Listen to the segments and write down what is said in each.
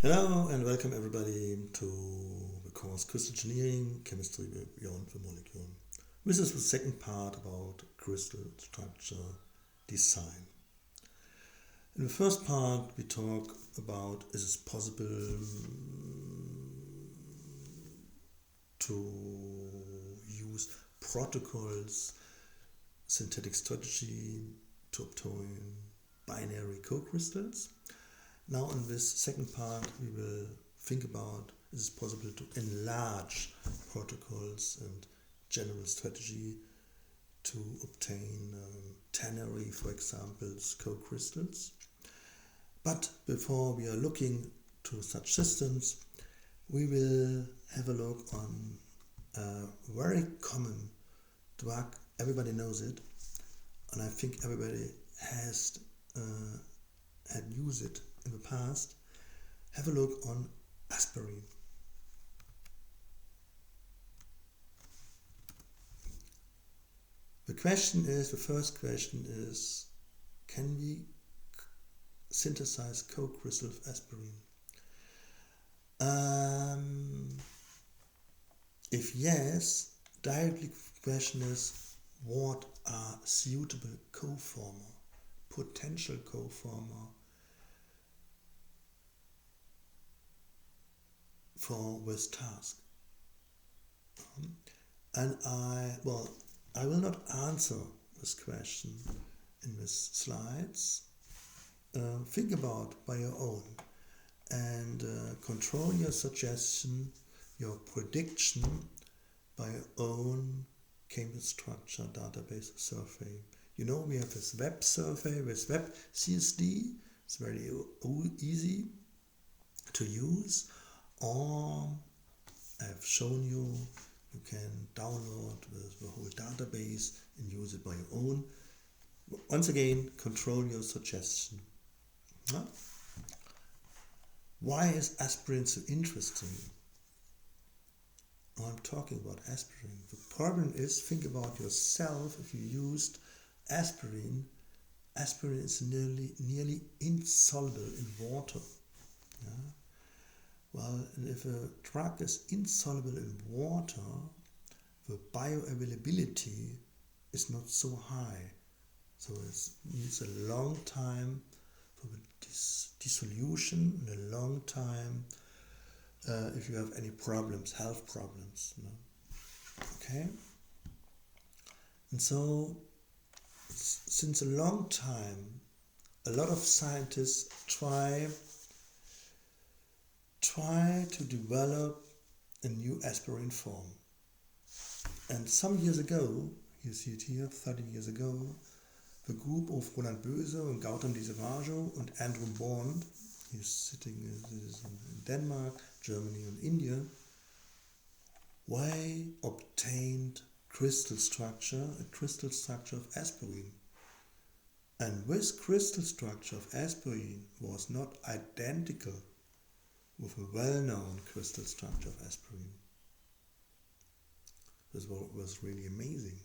Hello and welcome everybody to the course Crystal Engineering, Chemistry Beyond the Molecule. This is the second part about crystal structure design. In the first part we talk about is it possible to use protocols, synthetic strategy to obtain binary co-crystals. Now in this second part we will think about is it possible to enlarge protocols and general strategy to obtain ternary, for example, co-crystals. But before we are looking to such systems, we will have a look on a very common drug. Everybody knows it, and I think everybody has had used it in the past. Have a look on aspirin. The first question is, can we synthesize co-crystal of aspirin? If yes, directly the question is, what are suitable co-former, potential co-former for this task? And I will not answer this question in these slides. Think about by your own and control your suggestion, your prediction by your own chemical structure database survey. You know, we have this web survey with web CSD. It's very easy to use. Or I've shown you can download the whole database and use it by your own. Once again, control your suggestion. Huh? Why is aspirin so interesting? I'm talking about aspirin. The problem is, think about yourself. If you used aspirin is nearly insoluble in water. Yeah? Well, if a drug is insoluble in water, the bioavailability is not so high. So it needs a long time for the dissolution and a long time if you have any problems, health problems. Okay? And so, since a long time, a lot of scientists try to develop a new aspirin form. And some years ago, you see it here, 30 years ago, the group of Roland Boese and Gautam Di Savaggio and Andrew Bond, he's sitting in Denmark, Germany and India, they obtained a crystal structure of aspirin. And this crystal structure of aspirin was not identical with a well-known crystal structure of aspirin. This was really amazing.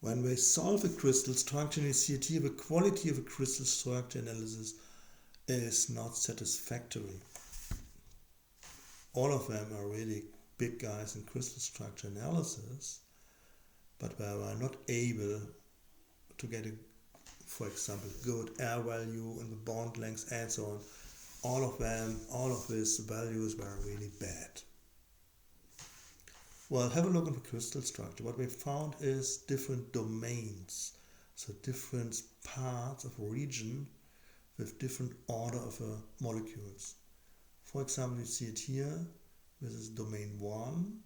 When we solve a crystal structure, you see it here, the quality of a crystal structure analysis is not satisfactory. All of them are really big guys in crystal structure analysis, but they were not able to get for example, good R value and the bond length and so on. All of these values were really bad. Well, have a look at the crystal structure. What we found is different domains, so different parts of a region with different order of molecules. For example, you see it here. This is domain 1.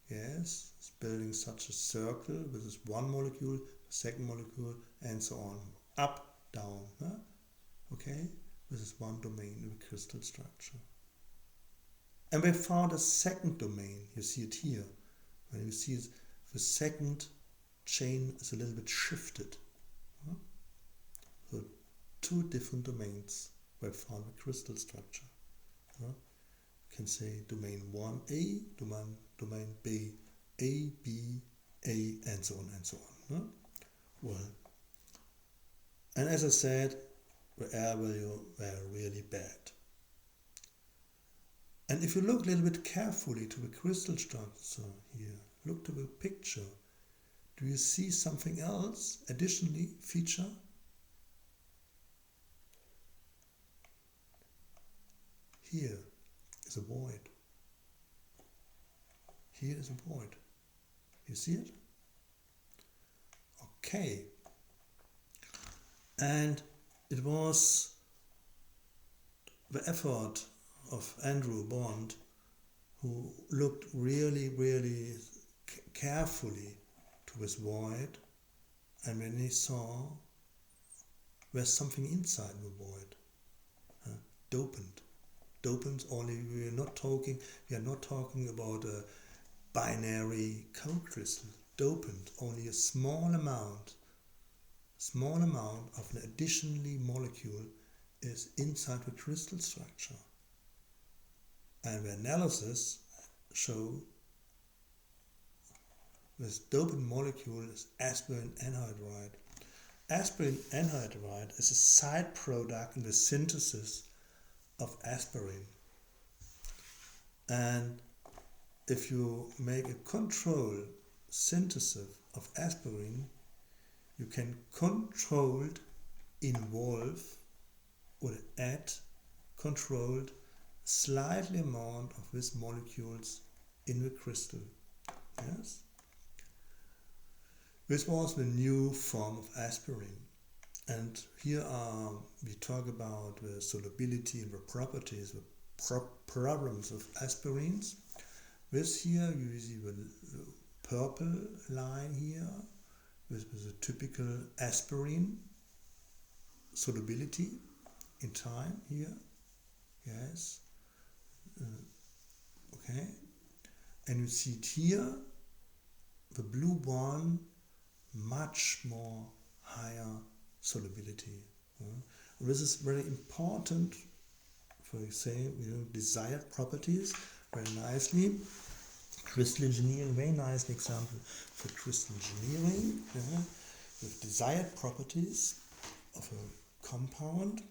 Yes, it's building such a circle. This is one molecule, the second molecule, and so on. Up, down. Huh? Okay, this is one domain in the crystal structure. And we found a second domain. You see it here. When you see the second chain is a little bit shifted. Huh? So two different domains were found in the crystal structure. Huh? You can say domain 1A, domain B, A, B, A, and so on and so on. Huh? Well, and as I said, the R value were really bad. And if you look a little bit carefully to the crystal structure here, look to the picture, do you see something else additionally feature? Here is a void. Here is a void. You see it? Okay. And it was the effort of Andrew Bond, who looked really, really carefully to this void, and when he saw there's something inside the void, dopant. Dopants only, we are not talking about a binary co-crystal. Dopant, only a small amount of an additionally molecule is inside the crystal structure. And the analysis show this dopant molecule is aspirin anhydride. Aspirin anhydride is a side product in the synthesis of aspirin. And if you make a controlled synthesis of aspirin, you can controlled involve or add controlled slightly amount of these molecules in the crystal. Yes? This was the new form of aspirin. And here we talk about the solubility and the properties, the problems of aspirins. This here, you see the purple line here, this is a typical aspirin solubility in time here. Yes. Okay. And you see it here, the blue one, much more higher solubility. This is very important for example, desired properties very nicely. Crystal engineering, very nice example for crystal engineering with desired properties of a compound.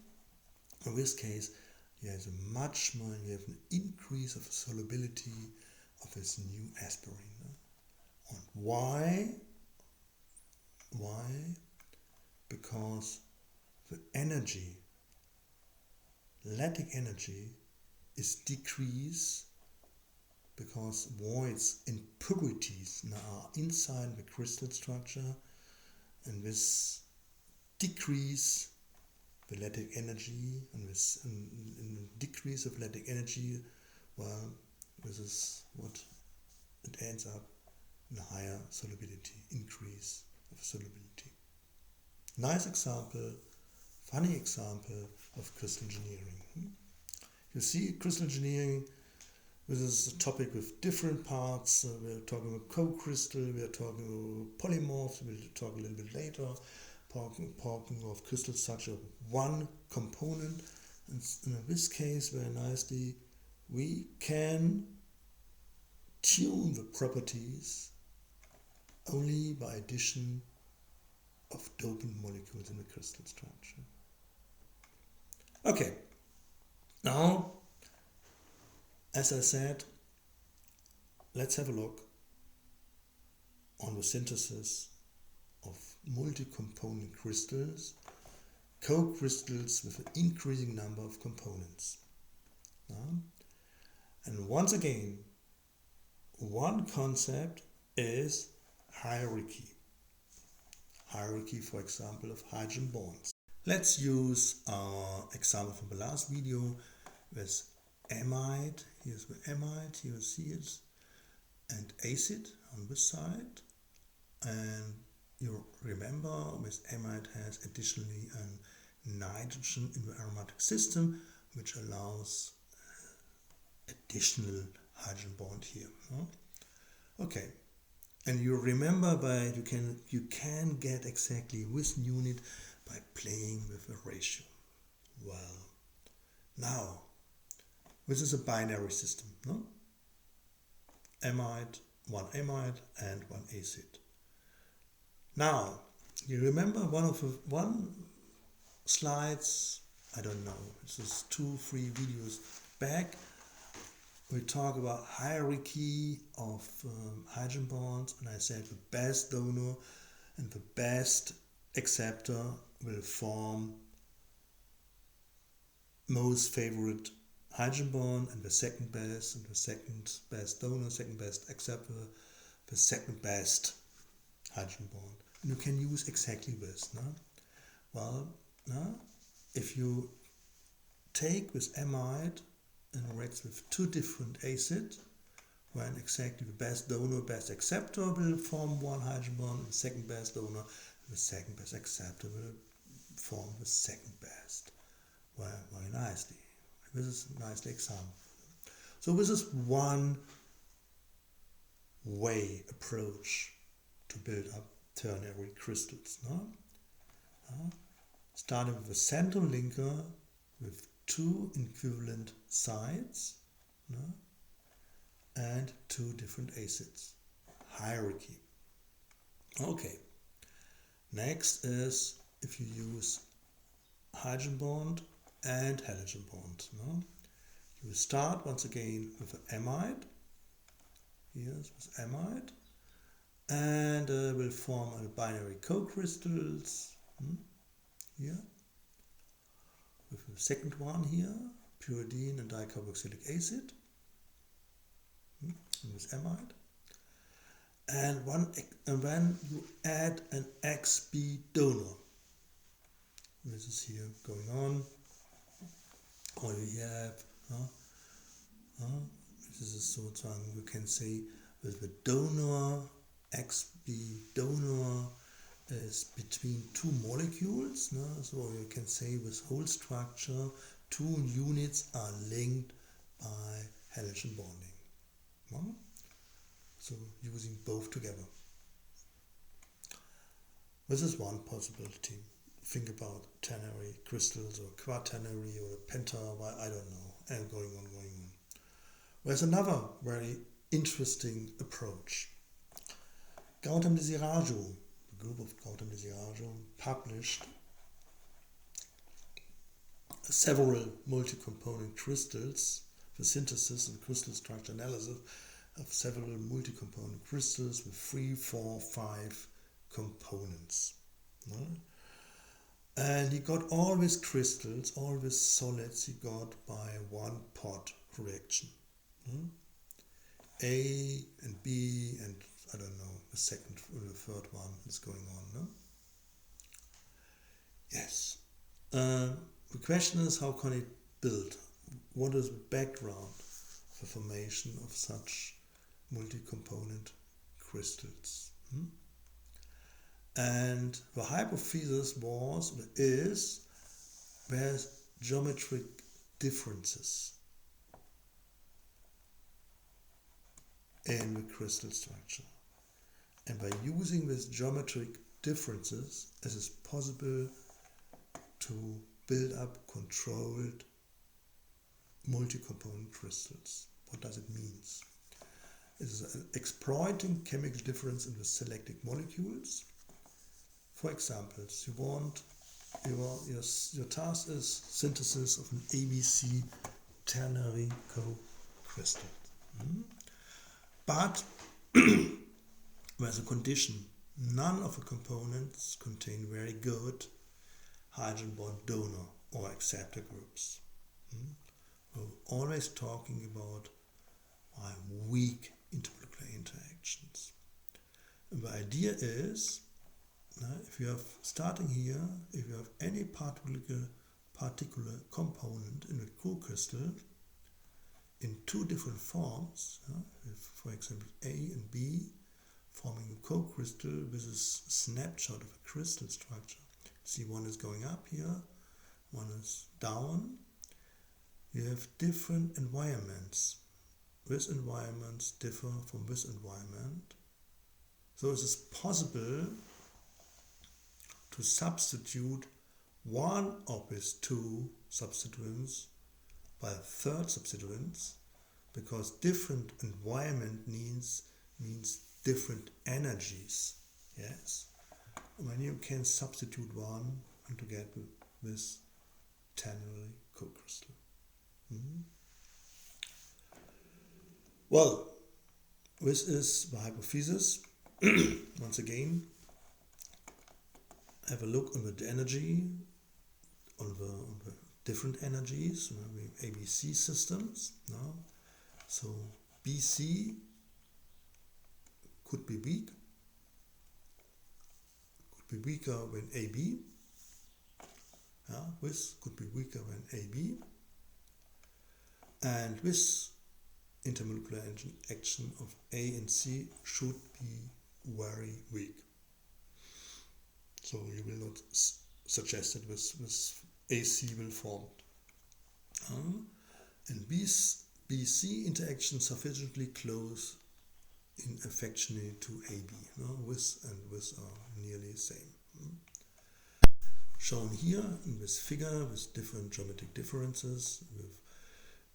In this case, you have a much more, you have an increase of the solubility of this new aspirin. And why? Why? Because the energy, lactic energy, is decreased because voids, impurities now are inside the crystal structure, and this decrease the lactic energy, and this decrease of lactic energy, well, this is what it ends up in a higher solubility, increase of solubility. Nice example, funny example of crystal engineering. You see, crystal engineering, this is a topic with different parts. We're talking about co-crystal, we're talking about polymorphs, we'll talk a little bit later, talking of crystal structure, one component. And in this case, very nicely, we can tune the properties only by addition of dopant molecules in the crystal structure. Okay, now, as I said, let's have a look on the synthesis of multi-component crystals, co-crystals with an increasing number of components. And once again, one concept is hierarchy. Hierarchy, for example, of hydrogen bonds. Let's use our example from the last video with amide. Here's the amide, you see it, and acid on this side. And you remember with amide has additionally a nitrogen in the aromatic system, which allows additional hydrogen bond here. Okay, and you remember you can get exactly this unit by playing with a ratio. Well, now this is a binary system, no? Amide, one amide and one acid. Now, you remember one slides, I don't know, this is 2-3 videos back, we talk about hierarchy of hydrogen bonds, and I said the best donor and the best acceptor will form most favorite hydrogen bond, and the second best donor, second best acceptor, the second best hydrogen bond. And you can use exactly this. No? Well, no? If you take this amide and reacts with two different acids, when exactly the best donor, best acceptor will form one hydrogen bond, and the second best donor, the second best acceptor will form the second best. Well, very nicely. This is a nice example. So this is one way approach to build up ternary crystals. No? Starting with a central linker with two equivalent sides, no? And two different acids. Hierarchy. Okay. Next is if you use hydrogen bond and halogen bond. No? You start once again with an amide. Here's with amide. And will form a binary co-crystals. Here. With the second one here, pyridine and dicarboxylic acid. With amide. And then you add an XB donor. This is here going on. Or you have, this is sozusagen, you can say with the donor, XB donor is between two molecules. No? So you can say with whole structure, two units are linked by halogen bonding. No? So using both together. This is one possibility. Think about ternary crystals or quaternary or penta, I don't know, and going on. There's another very interesting approach. Gautam Desiraju, the group of Gautam Desiraju, published several multi-component crystals, the synthesis and crystal structure analysis of several multi-component crystals with 3, 4, 5 components. No? And he got all these crystals, all these solids he got by one pot reaction. A and B and I don't know, the second or the third one is going on. No? Yes. The question is, how can it build? What is the background for formation of such multi-component crystals? And the hypothesis is there's geometric differences in the crystal structure. And by using these geometric differences, it is possible to build up controlled multi-component crystals. What does it mean? It is exploiting chemical difference in the selected molecules. For example, your task is synthesis of an ABC ternary co-crystal. But there's a condition. None of the components contain very good hydrogen bond donor or acceptor groups. We're always talking about weak intermolecular interactions. And the idea is, if you have, starting here, if you have any particular component in a co-crystal in two different forms, for example A and B forming a co-crystal with a snapshot of a crystal structure. See, one is going up here, one is down. You have different environments. These environments differ from this environment. So it is possible to substitute one of these two substituents by a third substituent, because different environment means different energies. Yes. When you can substitute one and to get this ternary co-crystal. Well, this is the hypothesis. Once again, have a look on the energy, on the different energies, ABC systems. No? So BC could be weak, could be weaker than AB. This could be weaker than AB. And this intermolecular action of A and C should be very weak. So you will not suggest that this AC will form. And BC interaction sufficiently close in affectionally to AB. This and this are nearly the same. Shown here in this figure with different geometric differences, with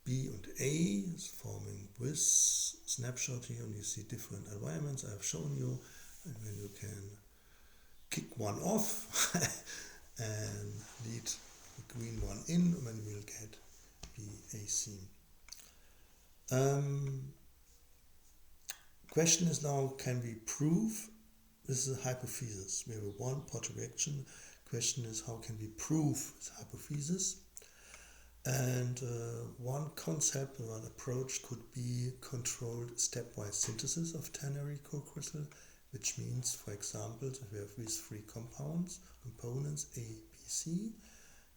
B and A is forming this snapshot here, and you see different environments I have shown you, and then you can kick one off and lead the green one in, and then we'll get BAC. Question is now, can we prove? This is a hypothesis. We have a one-pot reaction. Question is, how can we prove this hypothesis? And one concept or one approach could be controlled stepwise synthesis of ternary co-crystal, which means, for example, if we have these three components A, B, C,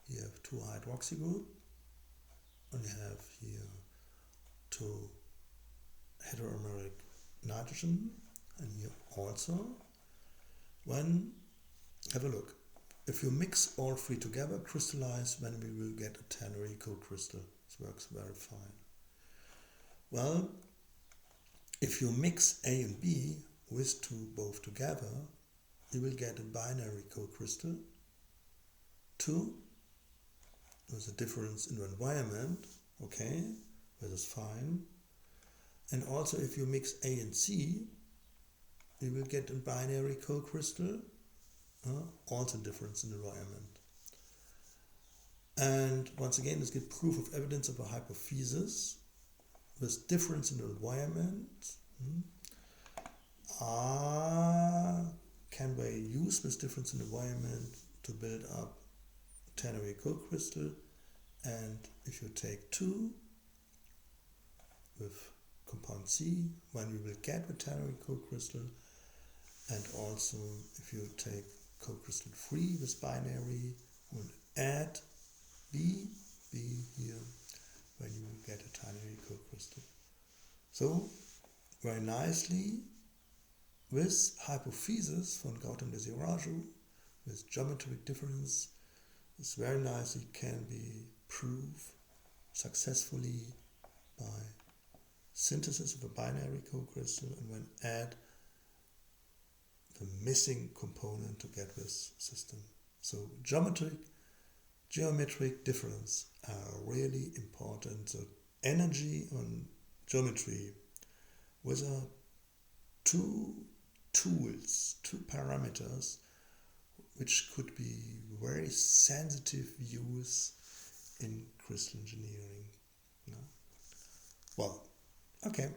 you have two hydroxy groups, and you have here two heteroimeric nitrogen, and here also. When, have a look. If you mix all three together, crystallize, then we will get a ternary co-crystal. This works very fine. Well, if you mix A and B with two both together, you will get a binary co-crystal. 2, there's a difference in the environment, okay, that is fine. And also if you mix A and C, you will get a binary co-crystal. Also difference in environment. And once again, let's get proof of evidence of a hypothesis with difference in the environment. Can we use this difference in environment to build up ternary co-crystal? And if you take 2 with compound C, when we will get the ternary co-crystal, and also if you take co-crystal 3 with binary and add B here, when you will get a ternary co-crystal. So, very nicely, this hypothesis von Gautam de Siraju with geometric difference is very nicely can be proved successfully by synthesis of a binary co-crystal and then add the missing component to get this system. So geometric difference are really important. So energy and geometry with two tools, two parameters, which could be very sensitive use in crystal engineering. Well, okay.